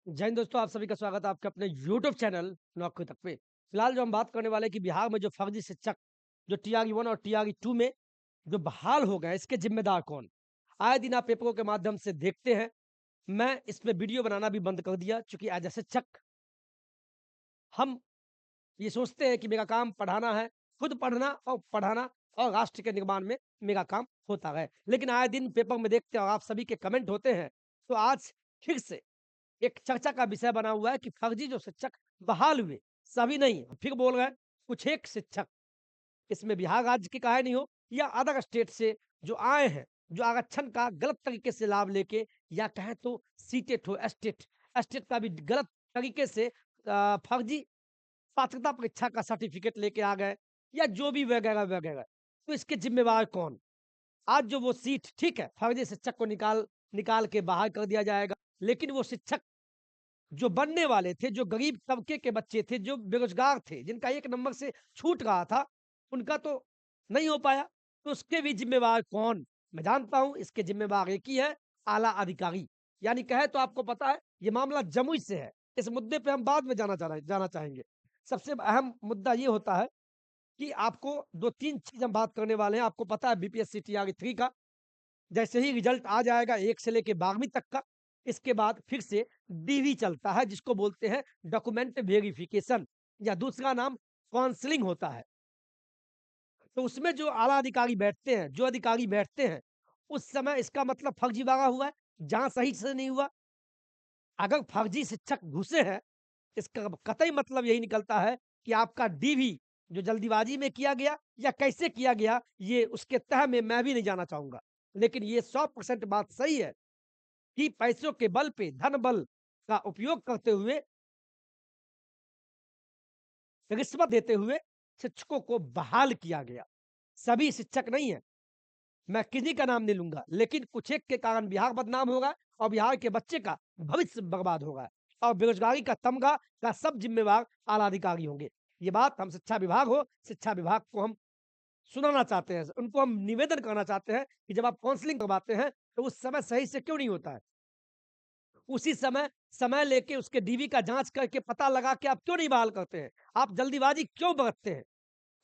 जय हिंद दोस्तों, आप सभी का स्वागत है आपके अपने यूट्यूब चैनल नौकरी तक पे। फिलहाल जो हम बात करने वाले हैं कि बिहार में जो फर्जी शिक्षक जो टीआरई 1 और टीआरई 2 में जो बहाल हो गए, इसके जिम्मेदार कौन? आए दिन आप पेपरों के माध्यम से देखते हैं। मैं इस पे वीडियो बनाना भी बंद कर दिया, चूँकि एज़ अ शिक्षक हम ये सोचते हैं कि मेरा काम पढ़ाना है, खुद पढ़ना और पढ़ाना और राष्ट्र के निर्माण में मेरा काम होता है। लेकिन आए दिन पेपर में देखते हैं और आप सभी के कमेंट होते हैं, तो आज फिर से एक चर्चा का विषय बना हुआ है कि फर्जी जो शिक्षक बहाल हुए, सभी नहीं, फिर बोल रहे हैं कुछ एक शिक्षक, इसमें बिहार राज्य की कहानी हो या अदर स्टेट से जो आए हैं, जो आरक्षण का गलत तरीके से लाभ लेके या कहें तो सीटेट हो, एस्टेट, एस्टेट का भी गलत तरीके से फर्जी पात्रता परीक्षा का सर्टिफिकेट लेके आ गए या जो भी वगैरह-वगैरह। तो इसके ज़िम्मेवार कौन? आज जो वो सीट ठीक है, फर्जी शिक्षक को निकाल निकाल के बाहर कर दिया जाएगा, लेकिन वो शिक्षक जो बनने वाले थे, जो गरीब तबके के बच्चे थे, जो बेरोज़गार थे, जिनका 1 नंबर से छूट रहा था, उनका तो नहीं हो पाया। तो उसके भी ज़िम्मेवार कौन? मैं जानता हूँ इसके ज़िम्मेवार एक ही है, आला अधिकारी। यानी कहें तो आपको पता है, ये मामला जमुई से है। इस मुद्दे पे हम बाद में जाना चाहेंगे। सबसे अहम मुद्दा ये होता है कि आपको 2-3 चीज़ हम बात करने वाले हैं। आपको पता है बीपीएससी टीआरई 3 का जैसे ही रिजल्ट आ जाएगा 1 से लेके 12वीं तक का, इसके बाद फिर से डीवी चलता है जिसको बोलते हैं डॉक्यूमेंट वेरिफिकेशन या दूसरा नाम काउंसलिंग होता है। तो उसमें जो आला अधिकारी बैठते हैं, जो अधिकारी बैठते हैं, उस समय इसका मतलब फर्जीवाड़ा हुआ है, जाँच सही से नहीं हुआ। अगर फर्जी शिक्षक घुसे हैं, इसका कतई मतलब यही निकलता है कि आपका डीवी जो जल्दीबाजी में किया गया या कैसे किया गया, ये उसके तह में मैं भी नहीं जाना चाहूँगा। लेकिन ये 100% बात सही है कि पैसों के बल पे, धन बल का उपयोग करते हुए, रिश्वत देते हुए शिक्षकों को बहाल किया गया। सभी शिक्षक नहीं हैं, मैं किन्हीं का नाम नहीं लूँगा, लेकिन कुछ एक के कारण बिहार बदनाम होगा और बिहार के बच्चे का भविष्य बर्बाद होगा और बेरोज़गारी का तमगा का सब ज़िम्मेवार आला अधिकारी होंगे। ये बात हम शिक्षा विभाग हो, शिक्षा विभाग को हम सुनाना चाहते हैं, उनको हम निवेदन करना चाहते हैं कि जब आप काउंसलिंग करवाते हैं, तो उस समय सही से क्यों नहीं होता है? उसी समय, समय लेके उसके डीवी का जाँच करके पता लगा के आप क्यों नहीं बहाल करते हैं? आप जल्दीबाज़ी क्यों बरतते हैं?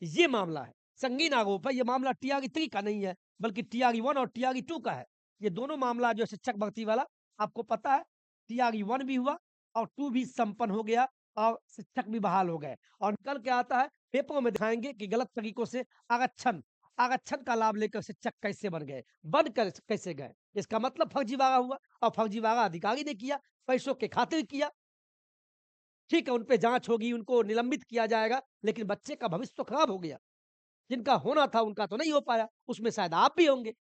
ये मामला है। संगीन आरोप है, ये मामला टीआरई 3 का नहीं है, बल्कि टीआरई 1 और टीआरई 2 का है। ये दोनों मामला जो शिक्षक भर्ती वाला, आपको पता है टीआरई 1 भी हुआ और 2 भी संपन्न हो गया और शिक्षक भी बहाल हो गए। और निकल के आता है, पेपरों में दिखाएँगे कि गलत तरीकों से आरक्षण आरक्षण का लाभ लेकर शिक्षक कैसे बन गए, बनकर कैसे गए। इसका मतलब फर्जीवाड़ा हुआ और फर्जीवाड़ा अधिकारी ने किया, पैसों के खातिर किया। ठीक है, उन पे जाँच होगी, उनको निलंबित किया जाएगा, लेकिन बच्चे का भविष्य तो खराब हो गया। जिनका होना था उनका तो नहीं हो पाया, उसमें शायद आप भी होंगे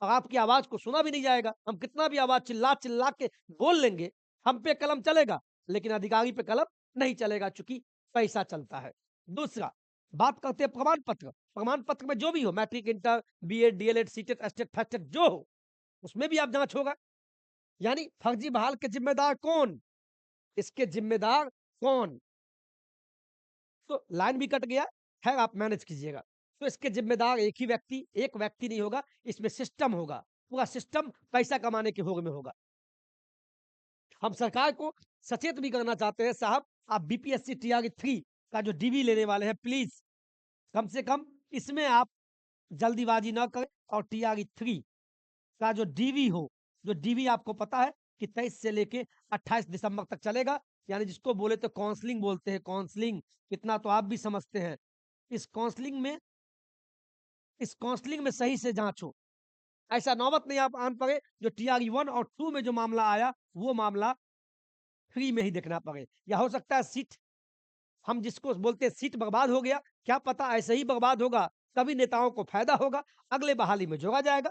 और आपकी आवाज़ को सुना भी नहीं जाएगा। हम कितना भी आवाज़ चिल्ला-चिल्ला के बोल लेंगे, हम पे कलम चलेगा, लेकिन अधिकारी पे कलम नहीं चलेगा चूँकि पैसा चलता है। दूसरा, बात करते हैं प्रमाण पत्र। प्रमाण पत्र में जो भी हो matric, inter, BEd, DElEd, CTET, STET, फेस्टेट जो हो, उसमें भी आप जाँच होगा। यानी फर्जी बहाल के ज़िम्मेदार कौन? इसके ज़िम्मेदार कौन? तो लाइन भी कट गया, खैर आप मैनेज कीजिएगा। तो इसके ज़िम्मेदार एक व्यक्ति नहीं होगा, इसमें सिस्टम होगा। पूरा सिस्टम पैसा कमाने के भोग में होगा। हम सरकार को सचेत भी करना चाहते हैं, साहब आप बीपीएससी टीआरई 3 का जो डीवी लेने वाले हैं, प्लीज़ कम से कम इसमें आप जल्दीबाज़ी ना करें और टीआरई 3 का जो डीवी हो, जो डीवी आपको पता है कि 23 से लेके 28 दिसंबर तक चलेगा, यानी जिसको बोले तो काउंसलिंग बोलते हैं, काउंसलिंग, इतना तो आप भी समझते हैं। इस काउंसलिंग में इस काउंसलिंग में सही से जाँच हो। ऐसा नौबत नहीं आप आन पड़े जो टीआरई 1 और 2 में जो मामला आया, वो मामला फ्री में ही देखना पड़े। या हो सकता है सीट हम जिसको बोलते हैं सीट बर्बाद हो गया, क्या पता ऐसे ही बर्बाद होगा, तभी नेताओं को फ़ायदा होगा, अगले बहाली में जोड़ा जाएगा।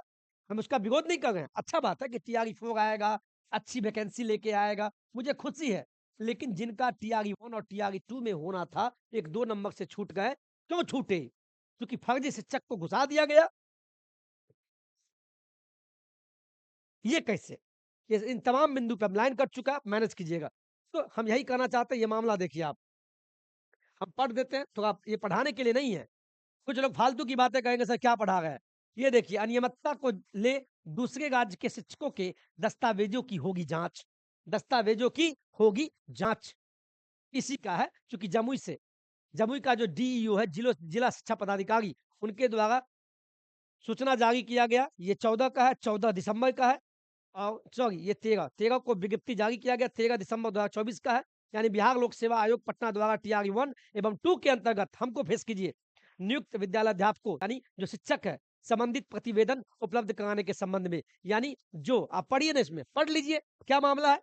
हम उसका विरोध नहीं कर रहे हैं, अच्छा बात है कि टीआरई 4 आएगा, अच्छी वैकेंसी लेके आएगा, मुझे खुशी है। लेकिन जिनका टीआरई 1 और टीआरई 2 में होना था, 1-2 नंबर से छूट गए, क्यों छूटे? क्योंकि फर्जी शिक्षक को घुसा दिया गया, ये कैसे? ये इन तमाम बिंदु पे अब लाइन कट चुका है, आप मैनेज कीजिएगा। तो हम यही कहना चाहते हैं, ये मामला देखिए आप, हम पढ़ देते हैं, तो आप ये पढ़ाने के लिए नहीं है। कुछ लोग फालतू की बातें कहेंगे, सर क्या पढ़ा रहे हैं? ये देखिए अनियमितता को ले दूसरे राज्य के शिक्षकों के दस्तावेजों की होगी जाँच। दस्तावेजों की होगी जांच। इसी का है, चूंकि जमुई का जो डीईओ है, जिला शिक्षा पदाधिकारी, उनके द्वारा सूचना जारी किया गया। ये 14 का है, 14 दिसंबर का है। और सॉरी, ये 13 को विज्ञप्ति जारी किया गया, 13 दिसंबर 2024 का है। यानी बिहार लोक सेवा आयोग पटना द्वारा टीआरई 1 एवं 2 के अंतर्गत हमको पेश कीजिए नियुक्त विद्यालयाध्यापकों यानी जो शिक्षक है संबंधित प्रतिवेदन उपलब्ध कराने के संबंध में। यानी जो आप पढ़िए ना, इसमें पढ़ लीजिए क्या मामला है।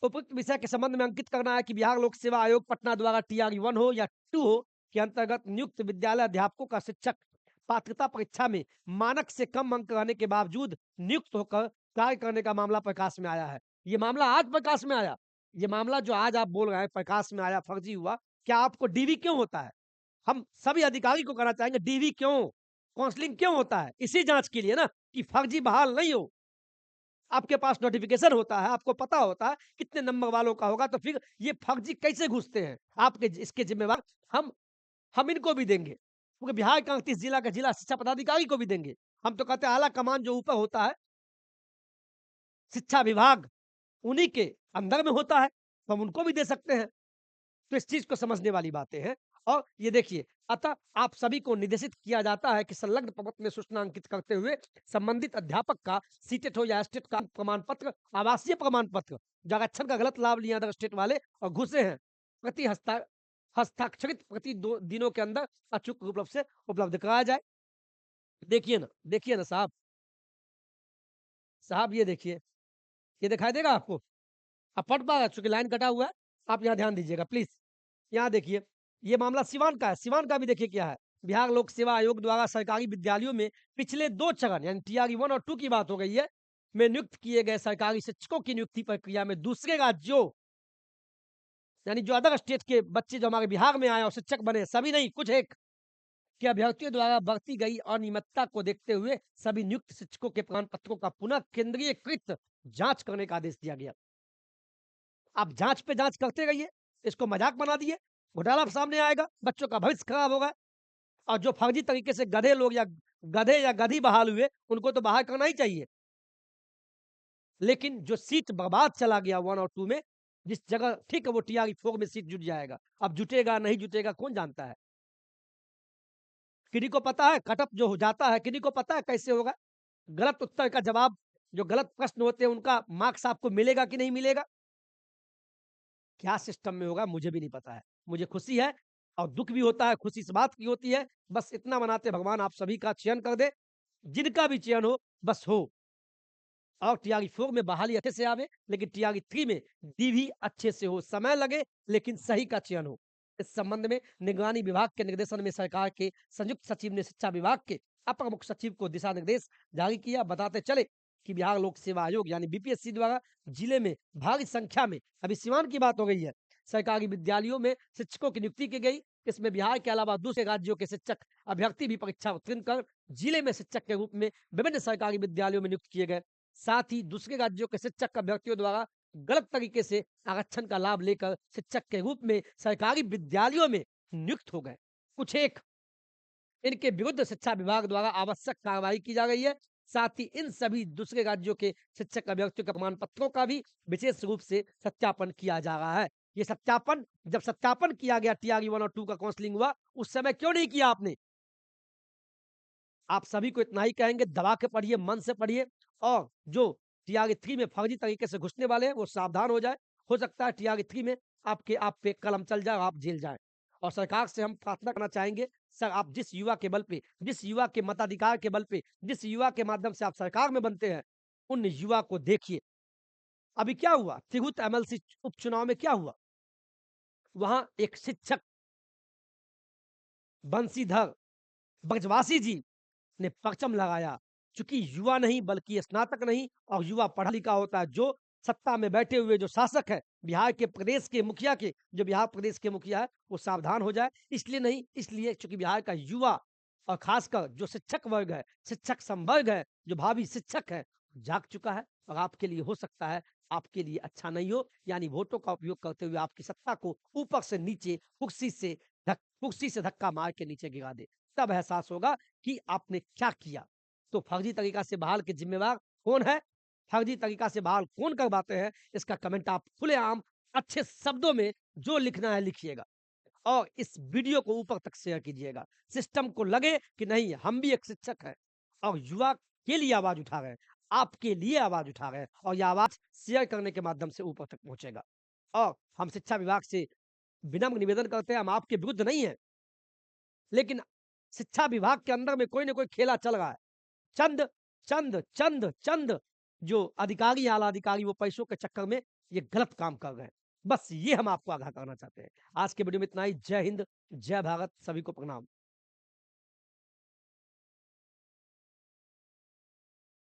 उपयुक्त विषय के संबंध में अंकित करना है कि बिहार लोक सेवा आयोग पटना द्वारा टीआरई 1 हो या 2 हो के अंतर्गत नियुक्त विद्यालय अध्यापकों का शिक्षक पात्रता परीक्षा में मानक से कम अंक रहने के बावजूद नियुक्त होकर कार्य करने का मामला प्रकाश में आया है। ये मामला आज प्रकाश में आया। ये मामला जो आज आप बोल रहे हैं प्रकाश में आया, फर्जी हुआ, क्या आपको डीवी क्यों होता है? हम सभी अधिकारी को कहना चाहेंगे, डीवी क्यों, काउंसलिंग क्यों होता है? इसी जांच के लिए ना, कि फर्जी बहाल नहीं हो। आपके पास नोटिफिकेशन होता है, आपको पता होता है कितने नंबर वालों का होगा, तो फिर ये फर्जी कैसे घुसते हैं? आपके इसके जिम्मेवार हम इनको भी देंगे, क्योंकि बिहार का 38 जिला का जिला शिक्षा पदाधिकारी को भी देंगे। हम तो कहते हैं आला कमान जो ऊपर होता है, शिक्षा विभाग, उन्हीं के अंदर में होता है, तो हम उनको भी दे सकते हैं। तो इस चीज को समझने वाली बातें हैं। और ये देखिए, अतः आप सभी को निर्देशित किया जाता है कि संलग्न प्रपत्र में सूचना अंकित करते हुए संबंधित अध्यापक का सीटेट हो या एस्टेट का प्रमाण पत्र, आवासीय प्रमाण पत्र, जो आरक्षण का गलत लाभ लिया अदर स्टेट वाले और घुसे हैं, प्रति हस्ताक्षरित प्रति 2 दिनों के अंदर अचूक रूप से उपलब्ध कराया जाए। देखिए ना साहब, ये देखिए, ये दिखाई देगा आपको? अब पढ़ पा रहा, चूंकि लाइन कटा हुआ है, आप यहाँ ध्यान दीजिएगा प्लीज। यहाँ देखिए, ये मामला सिवान का है। सिवान का भी देखिए क्या है। बिहार लोक सेवा आयोग द्वारा सरकारी विद्यालयों में पिछले 2 चरण यानी टीआरई 1 और 2 की बात हो गई है, में नियुक्त किए गए सरकारी शिक्षकों की नियुक्ति प्रक्रिया में दूसरे राज्यों यानी जो अदर स्टेट के बच्चे जो हमारे बिहार में आए और शिक्षक बने, सभी नहीं, कुछ एक के अभ्यर्थियों द्वारा बरती गई अनियमितता को देखते हुए सभी नियुक्त शिक्षकों के प्रमाण पत्रों का पुनः केंद्रीयकृत जांच करने का आदेश दिया गया। आप जांच पे जांच करते रहिए, इसको मजाक बना दिए, घोटाला सामने आएगा, बच्चों का भविष्य खराब होगा। और जो फर्जी तरीके से गधे लोग या गधे या गधी बहाल हुए, उनको तो बाहर करना ही चाहिए। लेकिन जो सीट बर्बाद चला गया 1 और 2 में, जिस जगह ठीक है वो टीआरई 4 में सीट जुट जाएगा। अब जुटेगा नहीं जुटेगा कौन जानता है? किन्हीं को पता है कटअप जो हो जाता है, किन्हीं को पता है कैसे होगा? गलत उत्तर का जवाब, जो गलत प्रश्न होते हैं उनका मार्क्स आपको मिलेगा कि नहीं मिलेगा? क्या सिस्टम में होगा मुझे भी नहीं पता है। मुझे खुशी है और दुःख भी होता है, खुशी इस बात की होती है, बस इतना मनाते भगवान आप सभी का चयन कर दे, जिनका भी चयन हो, बस हो। और टीआरई 4 में बहाली अच्छे से आवे, लेकिन टीआरई 3 में डीवी अच्छे से हो, समय लगे लेकिन सही का चयन हो। इस संबंध में निगरानी विभाग के निर्देशन में सरकार के संयुक्त सचिव ने शिक्षा विभाग के अपर मुख्य सचिव को दिशा निर्देश जारी किया। बताते चले कि बिहार लोक सेवा आयोग यानी बीपीएससी द्वारा जिले में भारी संख्या में, अभी सिवान की बात हो गई है, सरकारी विद्यालयों में शिक्षकों की नियुक्ति की गई। इसमें बिहार के अलावा दूसरे राज्यों के शिक्षक अभ्यर्थी भी परीक्षा उत्तीर्ण कर जिले में शिक्षक के रूप में विभिन्न सरकारी विद्यालयों में नियुक्त किए गए। साथ ही दूसरे राज्यों के शिक्षक अभ्यर्थियों द्वारा गलत तरीके से आरक्षण का लाभ लेकर शिक्षक के रूप में सरकारी विद्यालयों में नियुक्त हो गए। कुछ एक इनके विरुद्ध शिक्षा विभाग द्वारा आवश्यक कार्रवाई की जा रही है। साथ ही इन सभी दूसरे राज्यों के शिक्षक अभ्यर्थियों के प्रमाण पत्रों का भी विशेष रूप से सत्यापन किया जा रहा है। ये सत्यापन, जब सत्यापन किया गया टीआरई 1 और 2 का काउंसलिंग हुआ, उस समय क्यों नहीं किया आपने? आप सभी को इतना ही कहेंगे, दबा के पढ़िए, मन से पढ़िए। और जो टीआरई 3 में फर्जी तरीके से घुसने वाले हैं, वो सावधान हो जाए। हो सकता है टीआरई 3 में आप पे कलम चल जाए और आप जेल जाएँ। और सरकार से हम प्रार्थना करना चाहेंगे, सर आप जिस युवा के बल पे, जिस युवा के मताधिकार के बल पे, जिस युवा के माध्यम से आप सरकार में बनते हैं, उन युवा को देखिए। अभी क्या हुआ? तिरहुत एमएलसी उपचुनाव में क्या हुआ? वहाँ एक शिक्षक बंशीधर ब्रजवासी जी ने परचम लगाया। चूंकि युवा नहीं बल्कि स्नातक नहीं और युवा पढ़ा लिखा होता है, जो सत्ता में बैठे हुए जो शासक है, बिहार के प्रदेश के मुखिया के, जो बिहार प्रदेश के मुखिया है, वो सावधान हो जाए। इसलिए नहीं, इसलिए चूंकि बिहार का युवा और खासकर जो शिक्षक वर्ग है, शिक्षक संवर्ग है, जो भावी शिक्षक है, जाग चुका है। और आपके लिए हो सकता है, आपके लिए अच्छा नहीं हो, यानी वोटों का उपयोग करते हुए आपकी सत्ता को ऊपर से नीचे, कुर्सी से धक्का मार के नीचे गिरा दे। तब एहसास होगा कि आपने क्या किया। तो फर्जी तरीका से बहाल के जिम्मेवार कौन है? फर्जी तरीका से बहाल कौन करवाते हैं, इसका कमेंट आप खुलेआम अच्छे शब्दों में जो लिखना है लिखिएगा और इस वीडियो को ऊपर तक शेयर कीजिएगा। सिस्टम को लगे कि नहीं हम भी एक शिक्षक हैं और युवा के लिए आवाज़ उठा रहे हैं, आपके लिए आवाज़ उठा रहे हैं और ये आवाज़ शेयर करने के माध्यम से ऊपर तक पहुँचेगा। और हम शिक्षा विभाग से विनम्र निवेदन करते हैं, हम आपके विरुद्ध नहीं हैं, लेकिन शिक्षा विभाग के अंदर में कोई न कोई खेला चल रहा है। चंद चंद जो अधिकारी, आला अधिकारी वो पैसों के चक्कर में ये गलत काम कर रहे हैं। बस ये हम आपको आगाह करना चाहते हैं। आज के वीडियो में इतना ही। जय हिंद, जय भारत, सभी को प्रणाम।